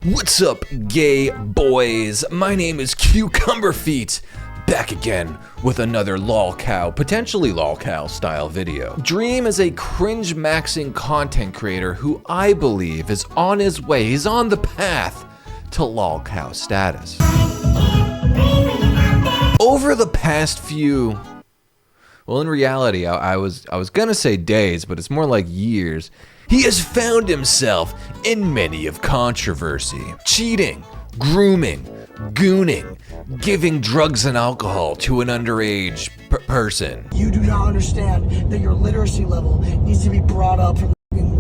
What's up, gay boys? My name is Cucumber Feet, back again with another lolcow, potentially lolcow style video. Dream is a cringe-maxing content creator who I believe is on his way, he's on the path to lolcow status. Over the past few, well, in reality, I was gonna say days, but it's more like years, he has found himself in many of controversy. Cheating, grooming, gooning, giving drugs and alcohol to an underage person. You do not understand that your literacy level needs to be brought up from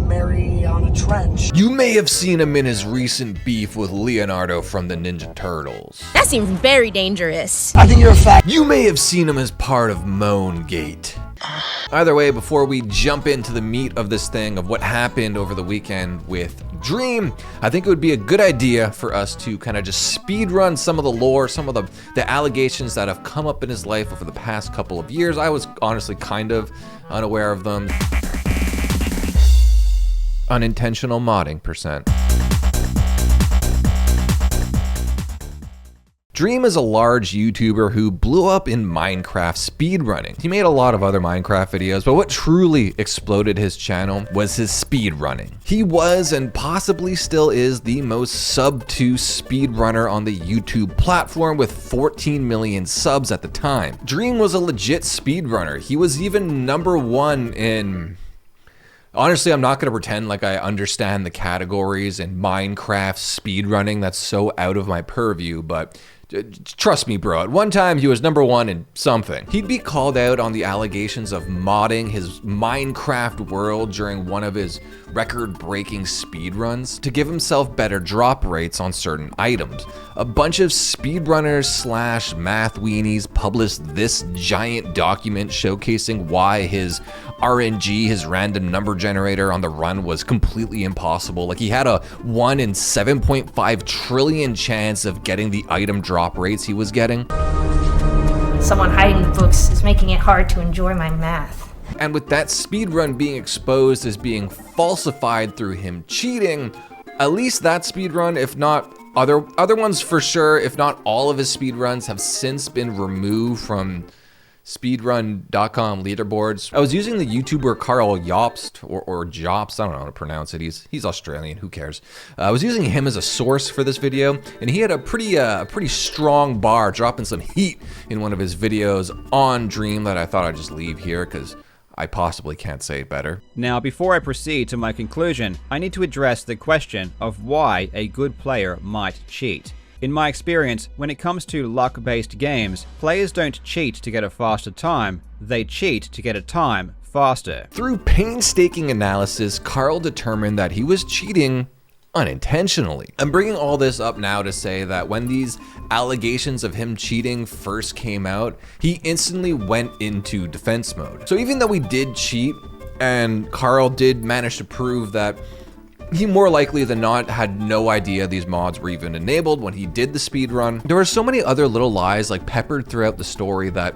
Mariana Trench. You may have seen him in his recent beef with Leonardo from the Ninja Turtles. That seems very dangerous. I think you're a fact. You may have seen him as part of Moangate. Either way, before we jump into the meat of this thing, of what happened over the weekend with Dream, I think it would be a good idea for us to kind of just speed run some of the lore, some of the allegations that have come up in his life over the past couple of years. I was honestly kind of unaware of them. Unintentional modding %. Dream is a large YouTuber who blew up in Minecraft speedrunning. He made a lot of other Minecraft videos, but what truly exploded his channel was his speedrunning. He was, and possibly still is, the most sub-2 speedrunner on the YouTube platform with 14 million subs at the time. Dream was a legit speedrunner. He was even #1 in... Honestly, I'm not going to pretend like I understand the categories in Minecraft speedrunning. That's so out of my purview, but trust me, bro, at one time he was #1 in something. He'd be called out on the allegations of modding his Minecraft world during one of his record-breaking speedruns to give himself better drop rates on certain items. A bunch of speedrunners slash math weenies published this giant document showcasing why his RNG, his random number generator on the run, was completely impossible. Like, he had a 1 in 7.5 trillion chance of getting the item drop rates he was getting. Someone hiding the books is making it hard to enjoy my math. And with that speedrun being exposed as being falsified through him cheating, at least that speedrun, if not other ones for sure, if not all of his speedruns, have since been removed from speedrun.com leaderboards. I was using the YouTuber Carl Jobst, or Jobst, I don't know how to pronounce it. He's Australian, who cares? I was using him as a source for this video, and he had a pretty strong bar, dropping some heat in one of his videos on Dream that I thought I'd just leave here because I possibly can't say it better. Now, before I proceed to my conclusion, I need to address the question of why a good player might cheat. In my experience, when it comes to luck-based games, players don't cheat to get a faster time, they cheat to get a time faster. Through painstaking analysis, Carl determined that he was cheating unintentionally. I'm bringing all this up now to say that when these allegations of him cheating first came out, he instantly went into defense mode. So even though we did cheat, and Carl did manage to prove that he more likely than not had no idea these mods were even enabled when he did the speedrun, there were so many other little lies like peppered throughout the story that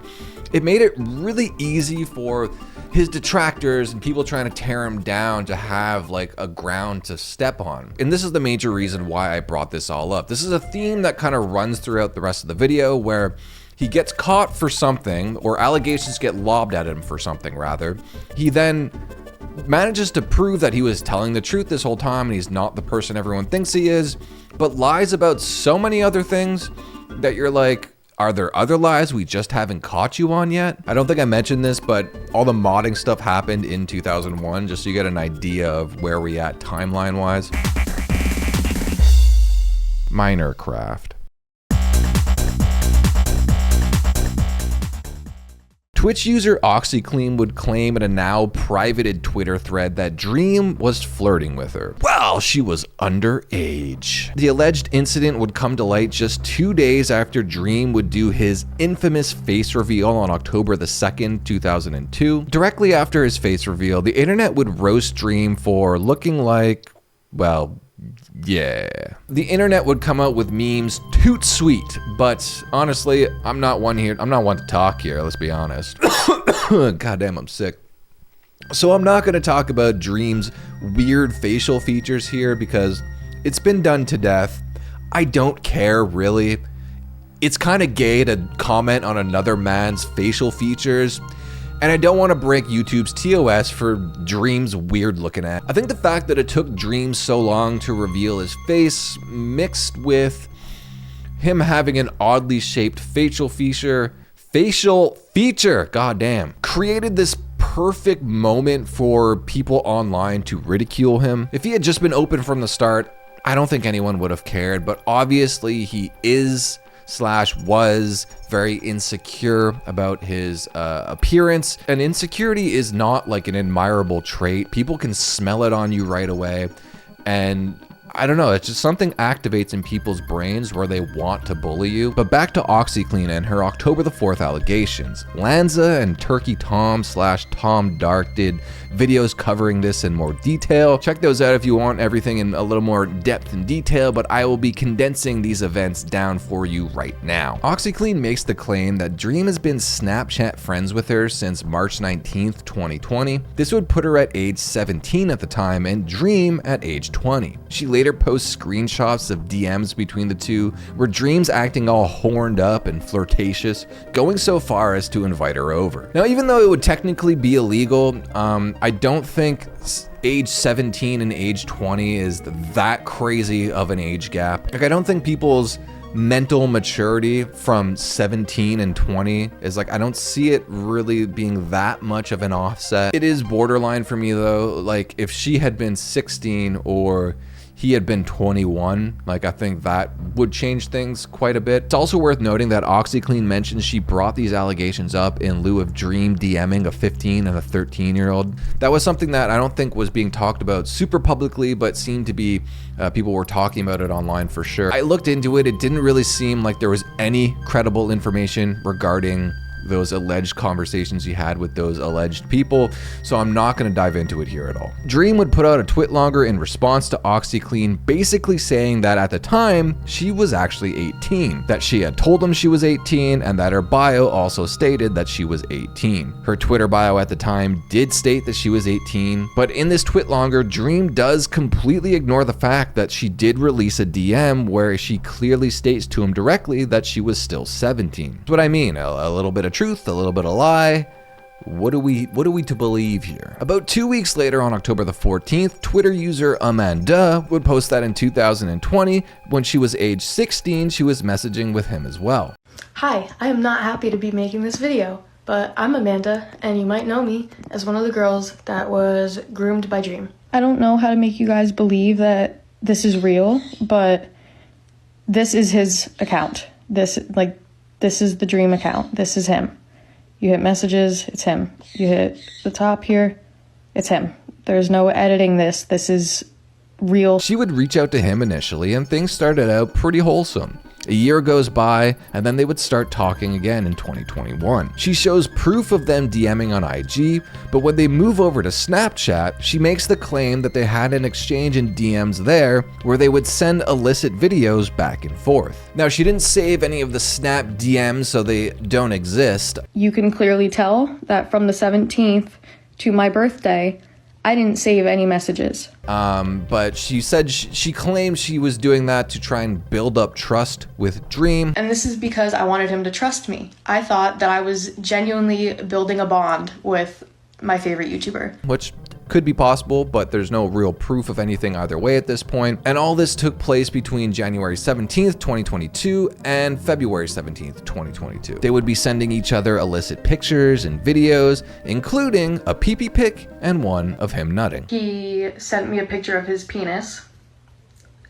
it made it really easy for his detractors and people trying to tear him down to have like a ground to step on. And this is the major reason why I brought this all up. This is a theme that kind of runs throughout the rest of the video where he gets caught for something, or allegations get lobbed at him for something rather. He then manages to prove that he was telling the truth this whole time and he's not the person everyone thinks he is, but lies about so many other things that you're like, are there other lies we just haven't caught you on yet? I don't think I mentioned this, but all the modding stuff happened in 2001, just so you get an idea of where we at timeline-wise. Minorcraft. Twitch user OxyClean would claim in a now privated Twitter thread that Dream was flirting with her while she was underage. The alleged incident would come to light just 2 days after Dream would do his infamous face reveal on October the 2nd, 2002. Directly after his face reveal, the internet would roast Dream for looking like, well, yeah. The internet would come out with memes toot sweet, but honestly, I'm not one to talk here, let's be honest. Goddamn, I'm sick. So I'm not going to talk about Dream's weird facial features here because It's been done to death. I don't care, really. It's kind of gay to comment on another man's facial features, and I don't want to break YouTube's TOS for Dream's weird looking at. I think the fact that it took Dream so long to reveal his face, mixed with him having an oddly shaped facial feature, goddamn, created this perfect moment for people online to ridicule him. If he had just been open from the start, I don't think anyone would have cared, but obviously he was very insecure about his appearance. And insecurity is not like an admirable trait. People can smell it on you right away. And I don't know, it's just something activates in people's brains where they want to bully you. But back to OxyClean and her October the 4th allegations. Lanza and Turkey Tom / Tom Dark did videos covering this in more detail. Check those out if you want everything in a little more depth and detail, but I will be condensing these events down for you right now. OxyClean makes the claim that Dream has been Snapchat friends with her since March 19th, 2020. This would put her at age 17 at the time and Dream at age 20. She later posts screenshots of DMs between the two where Dream's acting all horned up and flirtatious, going so far as to invite her over. Now, even though it would technically be illegal, I don't think age 17 and age 20 is that crazy of an age gap. Like, I don't think people's mental maturity from 17 and 20 is like, I don't see it really being that much of an offset. It is borderline for me though. Like, if she had been 16 or he had been 21, like, I think that would change things quite a bit. It's also worth noting that OxyClean mentions she brought these allegations up in lieu of Dream DMing a 15 and a 13-year-old. That was something that I don't think was being talked about super publicly, but seemed to be, people were talking about it online for sure. I looked into it, it didn't really seem like there was any credible information regarding those alleged conversations he had with those alleged people, so I'm not going to dive into it here at all. Dream would put out a twitlonger in response to OxyClean, basically saying that at the time she was actually 18, that she had told him she was 18, and that her bio also stated that she was 18. Her Twitter bio at the time did state that she was 18, but in this twitlonger, Dream does completely ignore the fact that she did release a DM where she clearly states to him directly that she was still 17. That's what I mean, a little bit of truth, a little bit of lie. What are we to believe here? About 2 weeks later, on October the 14th, Twitter user Amanda would post that in 2020, when she was age 16, she was messaging with him as well. Hi, I am not happy to be making this video, but I'm Amanda, and you might know me as one of the girls that was groomed by Dream. I don't know how to make you guys believe that this is real, but this is his account. This is the Dream account. This is him. You hit messages, it's him. You hit the top here, it's him. There's no editing this. This is real. She would reach out to him initially, and things started out pretty wholesome. A year goes by, and then they would start talking again in 2021. She shows proof of them DMing on IG, but when they move over to Snapchat, she makes the claim that they had an exchange in DMs there where they would send illicit videos back and forth. Now, she didn't save any of the Snap DMs, so they don't exist. You can clearly tell that from the 17th to my birthday, I didn't save any messages. But she said she claimed she was doing that to try and build up trust with Dream. And this is because I wanted him to trust me. I thought that I was genuinely building a bond with my favorite YouTuber. Which could be possible, but there's no real proof of anything either way at this point. And all this took place between January 17th, 2022 and February 17th, 2022. They would be sending each other illicit pictures and videos, including a pee-pee pic and one of him nutting. He sent me a picture of his penis,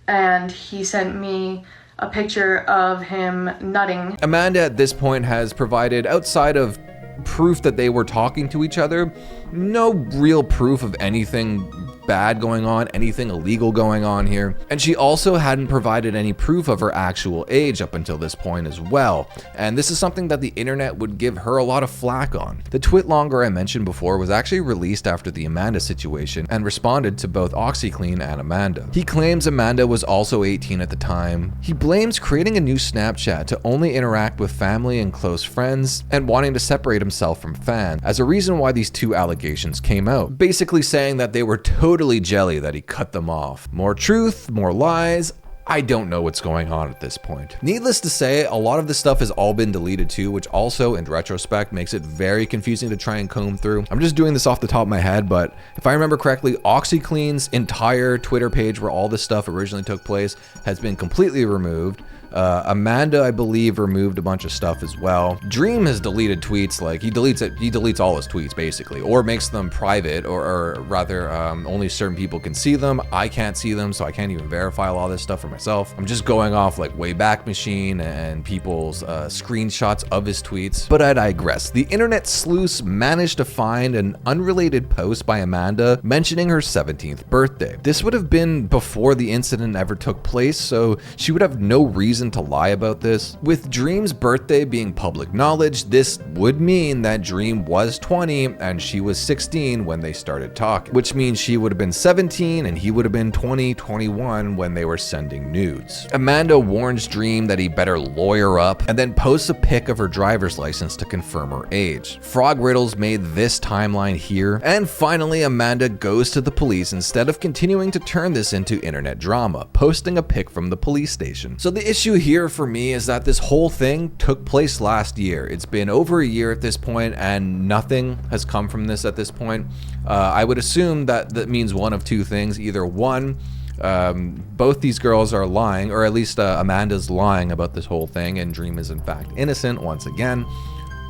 and he sent me a picture of him nutting. Amanda at this point has provided, outside of proof that they were talking to each other, no real proof of anything bad going on, anything illegal going on here. And she also hadn't provided any proof of her actual age up until this point as well. And this is something that the internet would give her a lot of flack on. The twitlonger I mentioned before was actually released after the Amanda situation and responded to both OxyClean and Amanda. He claims Amanda was also 18 at the time. He blames creating a new Snapchat to only interact with family and close friends and wanting to separate himself from fans as a reason why these two allegations came out. Basically saying that they were totally totally jelly that he cut them off. More truth, more lies. I don't know what's going on at this point. Needless to say, a lot of this stuff has all been deleted too, which also, in retrospect, makes it very confusing to try and comb through. I'm just doing this off the top of my head, but if I remember correctly, OxyClean's entire Twitter page where all this stuff originally took place has been completely removed. Amanda, I believe, removed a bunch of stuff as well. Dream has deleted tweets, like he deletes all his tweets basically, or makes them private, or rather only certain people can see them. I can't see them, so I can't even verify all this stuff for myself. I'm just going off like Wayback Machine and people's screenshots of his tweets. But I digress. The internet sleuths managed to find an unrelated post by Amanda mentioning her 17th birthday. This would have been before the incident ever took place, so she would have no reason to lie about this. With Dream's birthday being public knowledge, this would mean that Dream was 20 and she was 16 when they started talking, which means she would have been 17 and he would have been 20, 21 when they were sending nudes. Amanda warns Dream that he better lawyer up and then posts a pic of her driver's license to confirm her age. Frog Riddles made this timeline here, and finally Amanda goes to the police instead of continuing to turn this into internet drama, posting a pic from the police station. So the issue here for me is that this whole thing took place last year. It's been over a year at this point and nothing has come from this at this point. I would assume that means one of two things. Either one, both these girls are lying, or at least Amanda's lying about this whole thing and Dream is in fact innocent once again,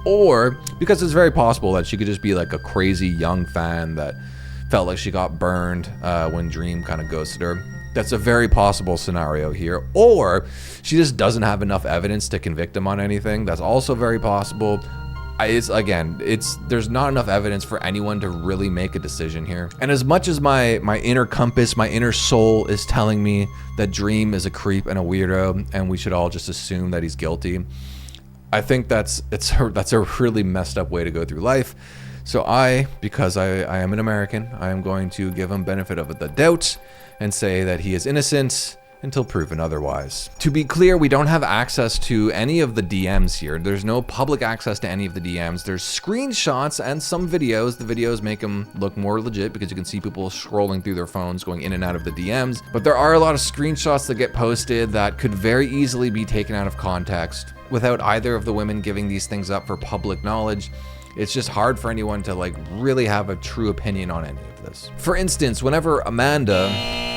or because it's very possible that she could just be like a crazy young fan that felt like she got burned when Dream kind of ghosted her. That's a very possible scenario here. Or she just doesn't have enough evidence to convict him on anything. That's also very possible. There's not enough evidence for anyone to really make a decision here. And as much as my inner compass, my inner soul is telling me that Dream is a creep and a weirdo and we should all just assume that he's guilty, I think that's a really messed up way to go through life. So because I am an American, I am going to give him benefit of the doubt and say that he is innocent until proven otherwise. To be clear, we don't have access to any of the DMs here. There's no public access to any of the DMs. There's screenshots and some videos. The videos make them look more legit because you can see people scrolling through their phones going in and out of the DMs. But there are a lot of screenshots that get posted that could very easily be taken out of context without either of the women giving these things up for public knowledge. It's just hard for anyone to like really have a true opinion on any of this. For instance, whenever Amanda,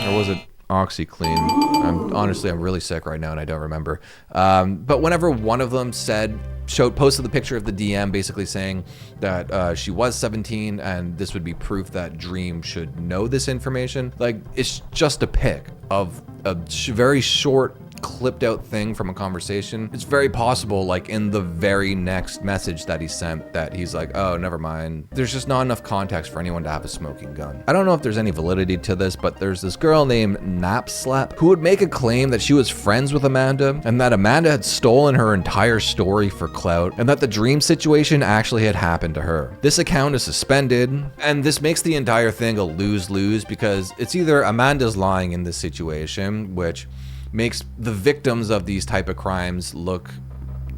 or was it OxyClean? I'm really sick right now and I don't remember. But whenever one of them posted the picture of the DM basically saying that she was 17 and this would be proof that Dream should know this information, like it's just a pic of a very short clipped out thing from a conversation. It's very possible, like in the very next message that he sent, that he's like, oh, never mind. There's just not enough context for anyone to have a smoking gun. I don't know if there's any validity to this, but there's this girl named Napslap who would make a claim that she was friends with Amanda and that Amanda had stolen her entire story for clout and that the Dream situation actually had happened to her. This account is suspended, and this makes the entire thing a lose-lose because it's either Amanda's lying in this situation, which makes the victims of these type of crimes look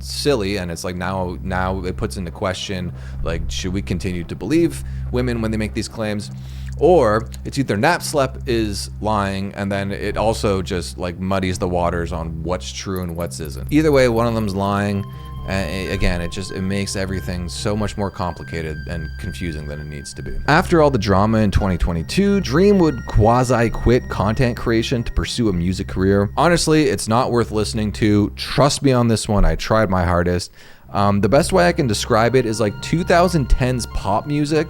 silly, and it's like now it puts into question, like, should we continue to believe women when they make these claims? Or it's either Napslep is lying and then it also just like muddies the waters on what's true and what's isn't. Either way, one of them's lying. Again, it makes everything so much more complicated and confusing than it needs to be. After all the drama in 2022, Dream would quasi-quit content creation to pursue a music career. Honestly, it's not worth listening to. Trust me on this one, I tried my hardest. The best way I can describe it is like 2010s pop music.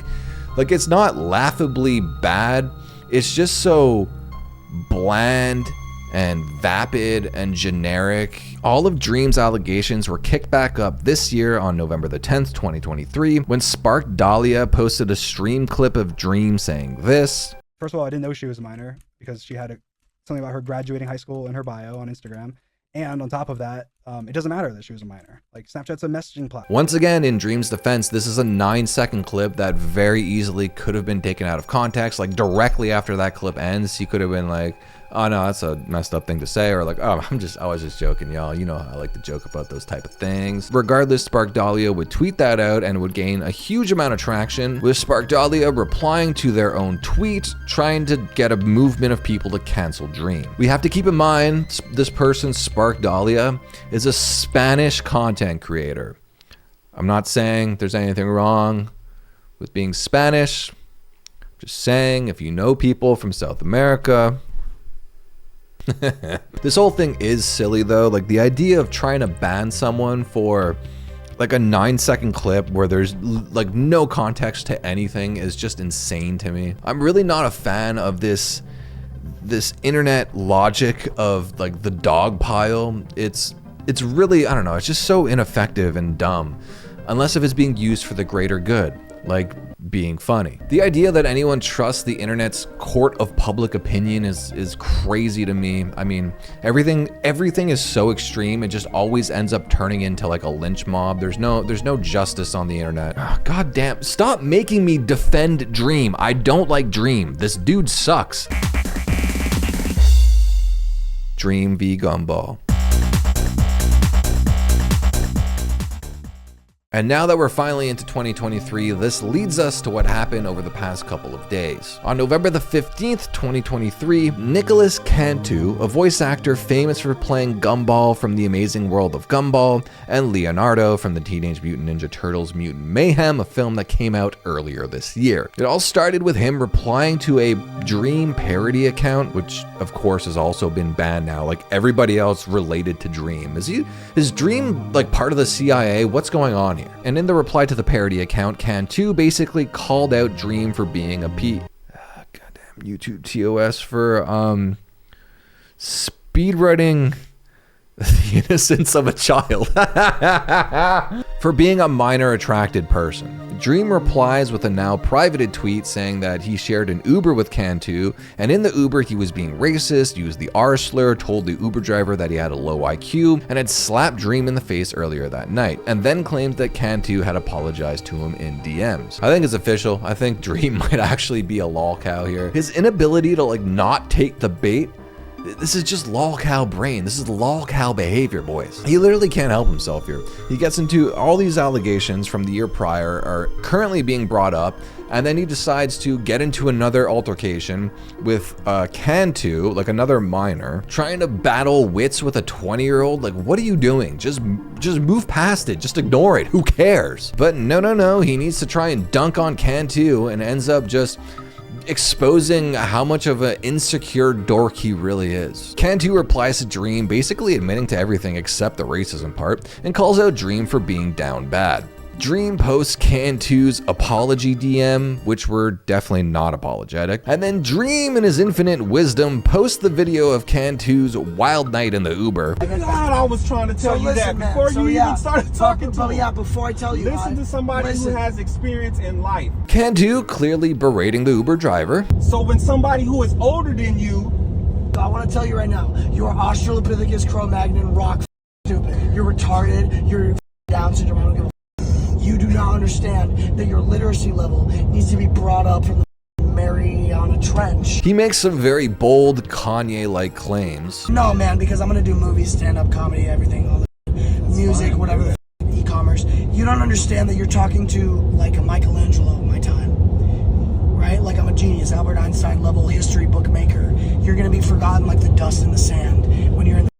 Like, it's not laughably bad, it's just so bland and vapid and generic. All of Dream's allegations were kicked back up this year on November the 10th, 2023, when Spark Dahlia posted a stream clip of Dream saying this. First of all, I didn't know she was a minor because she had something about her graduating high school in her bio on Instagram. And on top of that, it doesn't matter that she was a minor. Like, Snapchat's a messaging platform. Once again, in Dream's defense, this is a 9-second clip that very easily could have been taken out of context. Like, directly after that clip ends, he could have been like, oh no, that's a messed up thing to say, or like, oh, I was just joking, y'all. You know, I like to joke about those type of things. Regardless, Sparkdalia would tweet that out and would gain a huge amount of traction, with Sparkdalia replying to their own tweet, trying to get a movement of people to cancel Dream. We have to keep in mind, this person, Sparkdalia, is a Spanish content creator. I'm not saying there's anything wrong with being Spanish. Just saying, if you know people from South America. This whole thing is silly though. Like, the idea of trying to ban someone for like a 9-second clip where there's like no context to anything is just insane to me. I'm really not a fan of this internet logic of like the dog pile. It's really, I don't know, it's just so ineffective and dumb, unless if it's being used for the greater good, like being funny. The idea that anyone trusts the internet's court of public opinion is crazy to me. I mean, everything is so extreme, it just always ends up turning into like a lynch mob. There's no justice on the internet. Oh, God damn, stop making me defend Dream. I don't like Dream. This dude sucks. Dream v Gumball. And now that we're finally into 2023, this leads us to what happened over the past couple of days. On November the 15th, 2023, Nicholas Cantu, a voice actor famous for playing Gumball from The Amazing World of Gumball, and Leonardo from the Teenage Mutant Ninja Turtles Mutant Mayhem, a film that came out earlier this year. It all started with him replying to a Dream parody account, which of course has also been banned now, like everybody else related to Dream. Is Dream like part of the CIA? What's going on here? And in the reply to the parody account, Cantu basically called out Dream for being a goddamn YouTube TOS for speedrunning the innocence of a child. For being a minor attracted person. Dream replies with a now privated tweet saying that he shared an Uber with Cantu, and in the Uber he was being racist, used the R slur, told the Uber driver that he had a low IQ, and had slapped Dream in the face earlier that night, and then claimed that Cantu had apologized to him in DMs. I think it's official. I think Dream might actually be a lolcow here. His inability to like not take the bait, this is just lolcow brain. This is lolcow behavior, boys. He literally can't help himself here. He gets into all these allegations from the year prior are currently being brought up, and then he decides to get into another altercation with Cantu, like another minor, trying to battle wits with a 20-year-old. Like, what are you doing? Just move past it. Just ignore it. Who cares? But no. He needs to try and dunk on Cantu and ends up just exposing how much of an insecure dork he really is. Cantu replies to Dream, basically admitting to everything except the racism part, and calls out Dream for being down bad. Dream posts Cantu's apology DM, which were definitely not apologetic, and then Dream in his infinite wisdom posts the video of Cantu's wild night in the Uber. God, I was trying to tell you that before you even started talking to me. Yeah, before I tell you, listen to somebody who has experience in life. Cantu clearly berating the Uber driver. So when somebody who is older than you, I want to tell you right now, you are Australopithecus Cro-Magnon rock stupid. You're retarded. You're Down syndrome. I don't give a. You do not understand that your literacy level needs to be brought up from the Mariana Trench. He makes some very bold Kanye-like claims. No, man, because I'm gonna do movies, stand-up comedy, everything, all the music, whatever, e-commerce. You don't understand that you're talking to like a Michelangelo of my time, right? Like I'm a genius, Albert Einstein level history bookmaker. You're gonna be forgotten like the dust in the sand when you're in the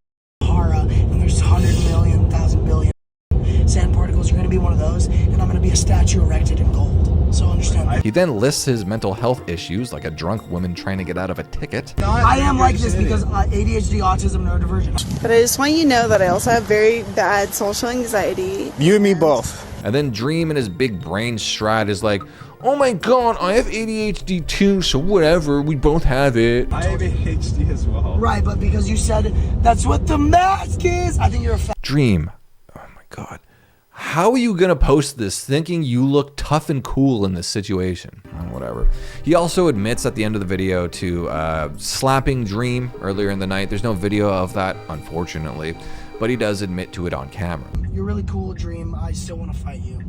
Sahara and there's 100 million, 1,000 billion sand particles. You're going to be one of those, and I'm going to be a statue erected in gold. So understand that. He then lists his mental health issues, like a drunk woman trying to get out of a ticket. I am like this because ADHD, autism, neurodivergent. But I just want you to know that I also have very bad social anxiety. you and me both. And then Dream in his big brain strat is like, oh my god, I have ADHD too, so whatever, we both have it. I have ADHD as well. Right, but because you said that's what the mask is, I think you're a Dream, oh my god. How are you gonna post this thinking you look tough and cool in this situation? Whatever. He also admits at the end of the video to slapping Dream earlier in the night. There's no video of that, unfortunately, but he does admit to it on camera. You're really cool, Dream. I still want to fight you.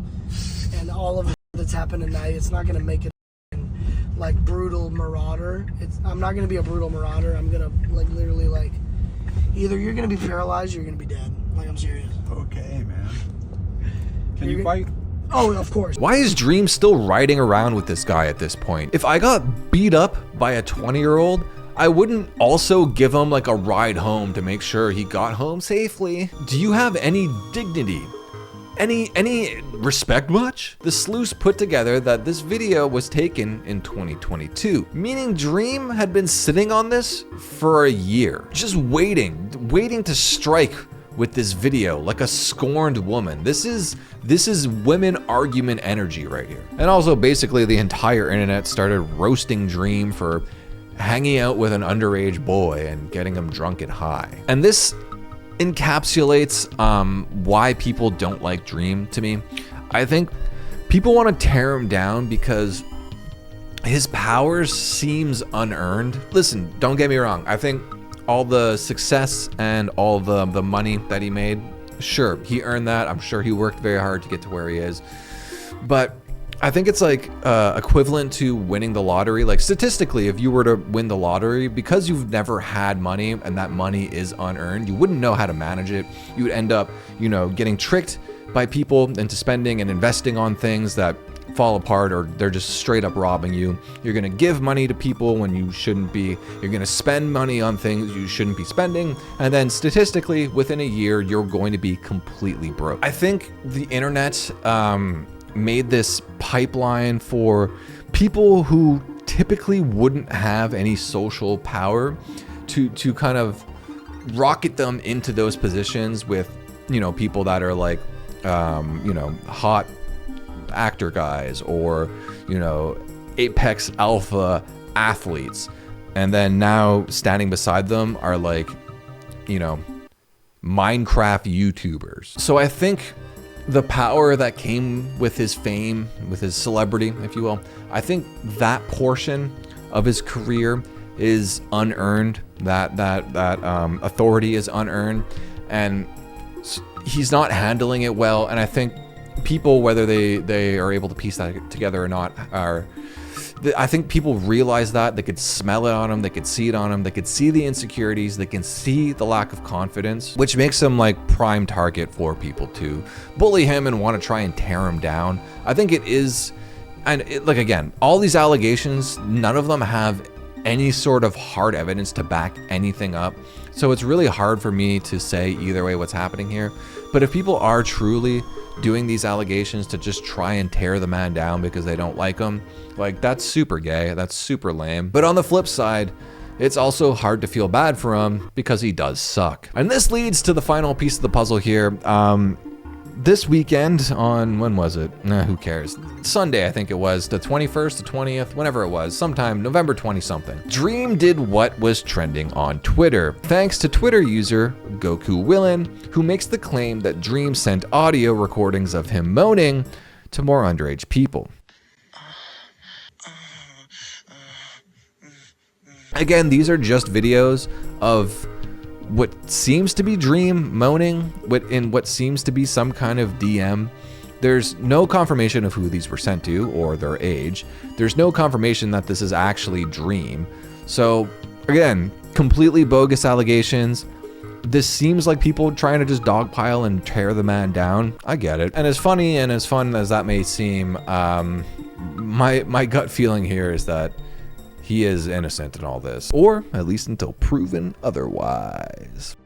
And all of it that's happened tonight, it's not gonna make it like brutal marauder. I'm not gonna be a brutal marauder. I'm gonna like literally like either you're gonna be paralyzed or you're gonna be dead. Like, I'm serious. Okay, man. Can you fight? Oh, of course. Why is Dream still riding around with this guy at this point? If I got beat up by a 20-year-old, I wouldn't also give him like a ride home to make sure he got home safely. Do you have any dignity? Any respect much? The sleuths put together that this video was taken in 2022, meaning Dream had been sitting on this for a year, just waiting to strike with this video like a scorned woman. This is women argument energy right here. And also basically the entire internet started roasting Dream for hanging out with an underage boy and getting him drunk and high. And this encapsulates why people don't like Dream to me. I think people want to tear him down because his powers seems unearned. Listen, don't get me wrong. I think all the success and all the money that he made, sure, he earned that. I'm sure he worked very hard to get to where he is. But I think it's like equivalent to winning the lottery. Like statistically, if you were to win the lottery, because you've never had money and that money is unearned, you wouldn't know how to manage it. You would end up, you know, getting tricked by people into spending and investing on things that fall apart, or they're just straight up robbing you. You're gonna give money to people when you shouldn't be. You're gonna spend money on things you shouldn't be spending. And then statistically, within a year, you're going to be completely broke. I think the internet, made this pipeline for people who typically wouldn't have any social power to kind of rocket them into those positions with, you know, people that are like, you know, hot actor guys or, you know, apex alpha athletes. And then now standing beside them are like, you know, Minecraft YouTubers. So I think the power that came with his fame, with his celebrity, if you will, I think that portion of his career is unearned. That authority is unearned, and he's not handling it well. And I think people, whether they are able to piece that together or not, I think people realize that. They could smell it on him, they could see it on him, they could see the insecurities, they can see the lack of confidence, which makes him like prime target for people to bully him and want to try and tear him down. I think it is, and like again, all these allegations, none of them have any sort of hard evidence to back anything up. So it's really hard for me to say either way what's happening here. But if people are truly doing these allegations to just try and tear the man down because they don't like him, like, that's super gay, that's super lame. But on the flip side, it's also hard to feel bad for him because he does suck. And this leads to the final piece of the puzzle here. This weekend on, when was it? Who cares? Sunday, I think it was, the 21st, the 20th, whenever it was, sometime November 20 something. Dream did what was trending on Twitter, thanks to Twitter user Goku Willin, who makes the claim that Dream sent audio recordings of him moaning to more underage people. Again, these are just videos of what seems to be Dream moaning in what seems to be some kind of DM. There's no confirmation of who these were sent to or their age. There's no confirmation that this is actually Dream. So again, completely bogus allegations. This seems like people trying to just dogpile and tear the man down. I get it. And as funny and as fun as that may seem, my gut feeling here is that he is innocent in all this, or at least until proven otherwise.